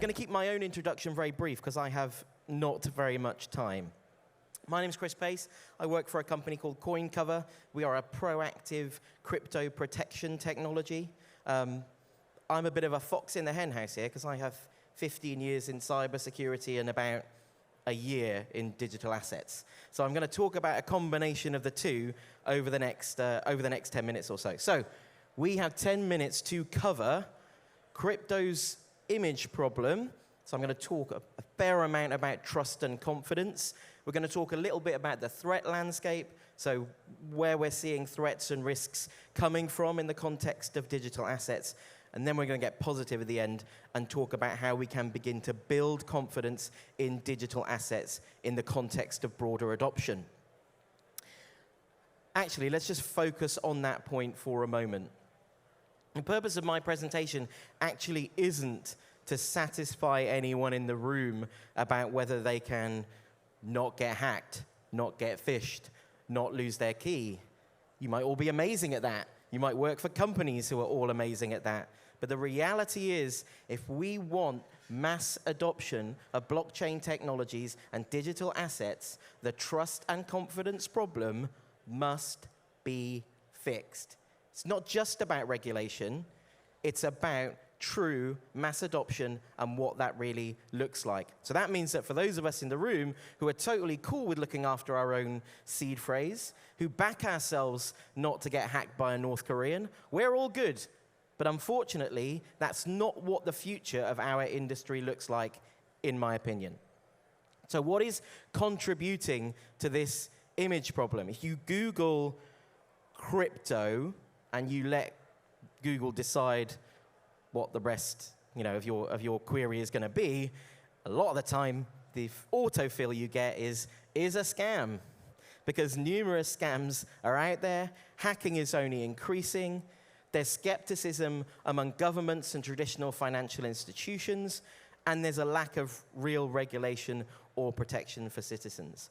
going to keep my own introduction very brief because I have not very much time. My name's Chris Pace. I work for a company called Coincover. We are a proactive crypto protection technology. I'm a bit of a fox in the hen house here because I have 15 years in cybersecurity and about a year in digital assets. So I'm going to talk about a combination of the two over the next 10 minutes or so. So we have 10 minutes to cover crypto's image problem. So I'm going to talk a fair amount about trust and confidence. We're going to talk a little bit about the threat landscape, so where we're seeing threats and risks coming from in the context of digital assets. And then we're going to get positive at the end and talk about how we can begin to build confidence in digital assets in the context of broader adoption. Actually, let's just focus on that point for a moment. The purpose of my presentation actually isn't to satisfy anyone in the room about whether they can not get hacked, not get phished, not lose their key. You might all be amazing at that. You might work for companies who are all amazing at that. But the reality is, if we want mass adoption of blockchain technologies and digital assets, the trust and confidence problem must be fixed. It's not just about regulation. It's about true mass adoption and what that really looks like. So that means that for those of us in the room who are totally cool with looking after our own seed phrase, who back ourselves not to get hacked by a North Korean, we're all good. But unfortunately, that's not what the future of our industry looks like, in my opinion. So what is contributing to this image problem? If you Google crypto and you let Google decide what the rest, of your query is going to be, a lot of the time the autofill you get is a scam, because numerous scams are out there. Hacking is only increasing. There's skepticism among governments and traditional financial institutions, and there's a lack of real regulation or protection for citizens.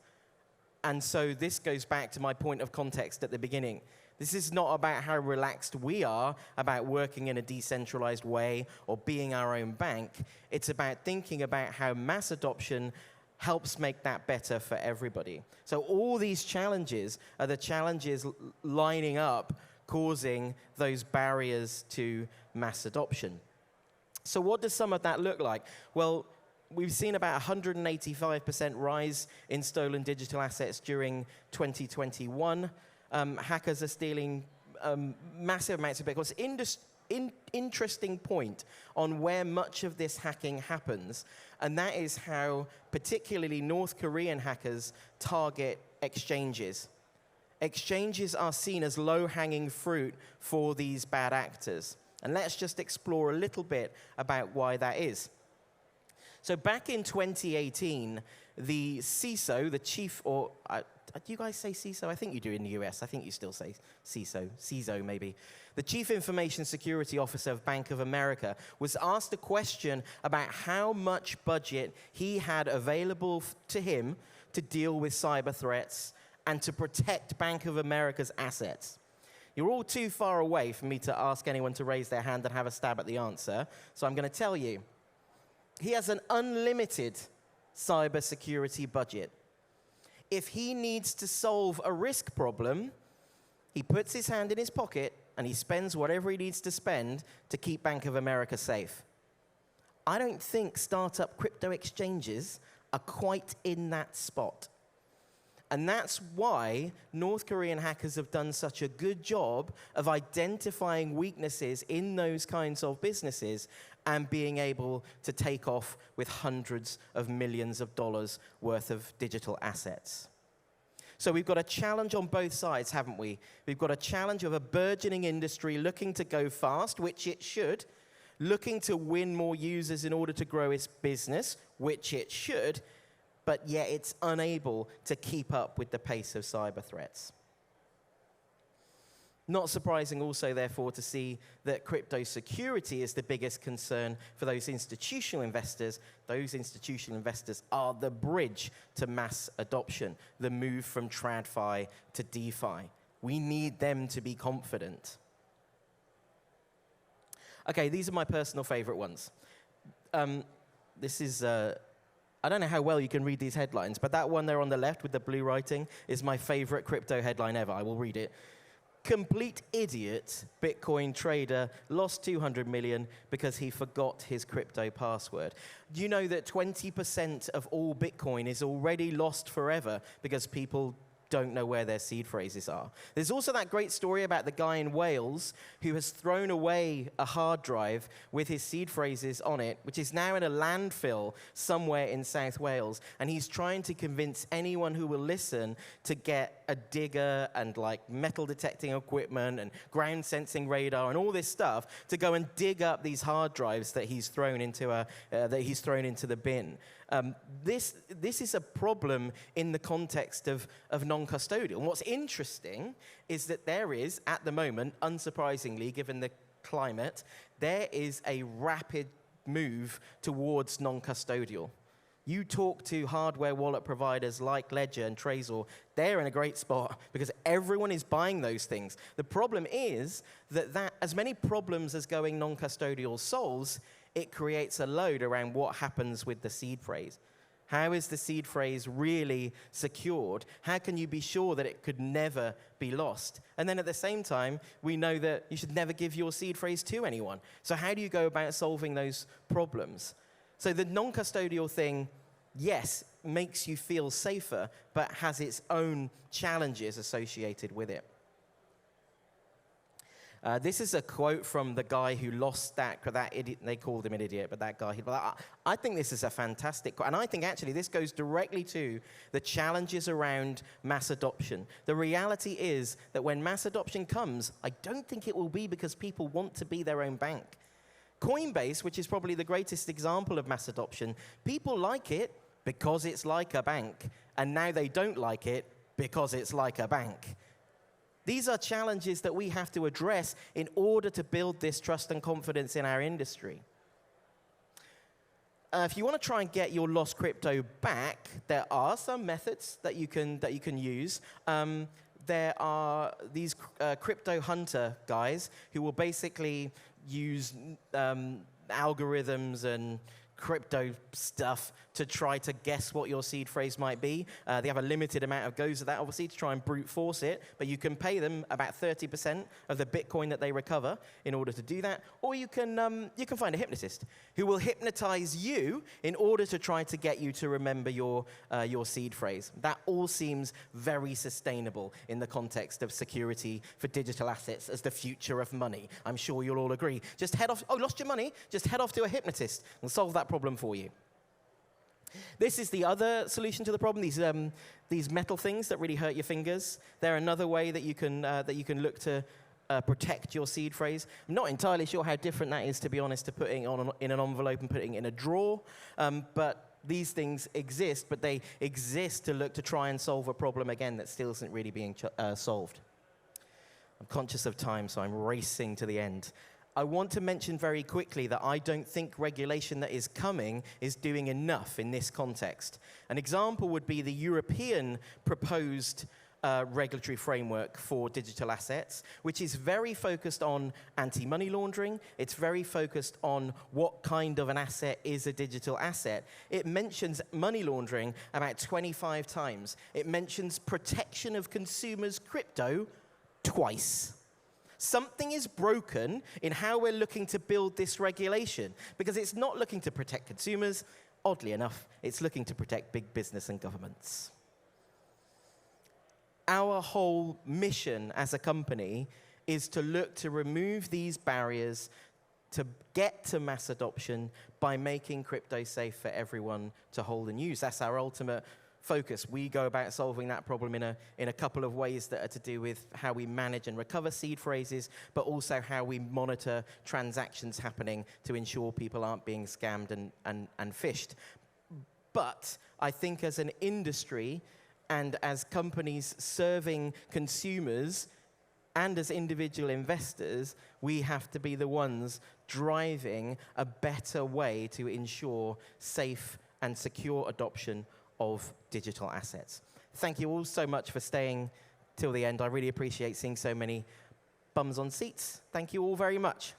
And so this goes back to my point of context at the beginning. This is not about how relaxed we are about working in a decentralized way or being our own bank. It's about thinking about how mass adoption helps make that better for everybody. So all these challenges are the challenges lining up, causing those barriers to mass adoption. So what does some of that look like? Well, we've seen about 185% rise in stolen digital assets during 2021. Hackers are stealing massive amounts of Bitcoin. Interesting point on where much of this hacking happens, and that is how particularly North Korean hackers target exchanges. Exchanges are seen as low-hanging fruit for these bad actors. And let's just explore a little bit about why that is. So back in 2018, the CISO, the chief, or do you guys say CISO? I think you do in the US. I think you still say CISO maybe. The Chief Information Security Officer of Bank of America was asked a question about how much budget he had available to him to deal with cyber threats and to protect Bank of America's assets. You're all too far away for me to ask anyone to raise their hand and have a stab at the answer, so I'm going to tell you. He has an unlimited cybersecurity budget. If he needs to solve a risk problem, he puts his hand in his pocket and he spends whatever he needs to spend to keep Bank of America safe. I don't think startup crypto exchanges are quite in that spot. And that's why North Korean hackers have done such a good job of identifying weaknesses in those kinds of businesses and being able to take off with hundreds of millions of dollars worth of digital assets. So we've got a challenge on both sides, haven't we? We've got a challenge of a burgeoning industry looking to go fast, which it should, looking to win more users in order to grow its business, which it should, but yet it's unable to keep up with the pace of cyber threats. Not surprising also, therefore, to see that crypto security is the biggest concern for those institutional investors. Those institutional investors are the bridge to mass adoption, the move from TradFi to DeFi. We need them to be confident. Okay, these are my personal favorite ones. this is, I don't know how well you can read these headlines, but that one there on the left with the blue writing is my favorite crypto headline ever. I will read it. Complete idiot Bitcoin trader lost 200 million because he forgot his crypto password. Do you know that 20% of all Bitcoin is already lost forever because people don't know where their seed phrases are? There's also that great story about the guy in Wales who has thrown away a hard drive with his seed phrases on it, which is now in a landfill somewhere in South Wales, and he's trying to convince anyone who will listen to get a digger and like metal detecting equipment and ground sensing radar and all this stuff to go and dig up these hard drives that he's thrown into the bin. This is a problem in the context of non-custodial. And what's interesting is that there is, at the moment, unsurprisingly, given the climate, there is a rapid move towards non-custodial. You talk to hardware wallet providers like Ledger and Trezor, they're in a great spot because everyone is buying those things. The problem is that as many problems as going non-custodial solves, it creates a load around what happens with the seed phrase. How is the seed phrase really secured? How can you be sure that it could never be lost? And then at the same time, we know that you should never give your seed phrase to anyone. So how do you go about solving those problems? So the non-custodial thing, yes, makes you feel safer, but has its own challenges associated with it. This is a quote from the guy who lost that idiot. They called him an idiot, but that guy. I think this is a fantastic quote. And I think actually this goes directly to the challenges around mass adoption. The reality is that when mass adoption comes, I don't think it will be because people want to be their own bank. Coinbase, which is probably the greatest example of mass adoption, people like it because it's like a bank. And now they don't like it because it's like a bank. These are challenges that we have to address in order to build this trust and confidence in our industry. If you want to try and get your lost crypto back, there are some methods that you can use. There are these crypto hunter guys who will basically use algorithms and crypto stuff to try to guess what your seed phrase might be. They have a limited amount of goes of that, obviously, to try and brute force it, but you can pay them about 30% of the Bitcoin that they recover in order to do that, or you can find a hypnotist who will hypnotize you in order to try to get you to remember your seed phrase. That all seems very sustainable in the context of security for digital assets as the future of money. I'm sure you'll all agree. Just head off, lost your money? Just head off to a hypnotist and solve that problem for you. This is the other solution to the problem, these metal things that really hurt your fingers. They're another way that you can look to protect your seed phrase. I'm not entirely sure how different that is, to be honest, to putting it in an envelope and putting it in a drawer, but these things exist, but they exist to look to try and solve a problem, again, that still isn't really being solved. I'm conscious of time, so I'm racing to the end. I want to mention very quickly that I don't think regulation that is coming is doing enough in this context. An example would be the European proposed regulatory framework for digital assets, which is very focused on anti-money laundering. It's very focused on what kind of an asset is a digital asset. It mentions money laundering about 25 times. It mentions protection of consumers' crypto twice. Something is broken in how we're looking to build this regulation, because it's not looking to protect consumers. Oddly enough, it's looking to protect big business and governments. Our whole mission as a company is to look to remove these barriers to get to mass adoption by making crypto safe for everyone to hold and use. That's our ultimate focus. We go about solving that problem in a couple of ways that are to do with how we manage and recover seed phrases, but also how we monitor transactions happening to ensure people aren't being scammed and phished. But I think as an industry and as companies serving consumers and as individual investors, we have to be the ones driving a better way to ensure safe and secure adoption of digital assets. Thank you all so much for staying till the end. I really appreciate seeing so many bums on seats. Thank you all very much.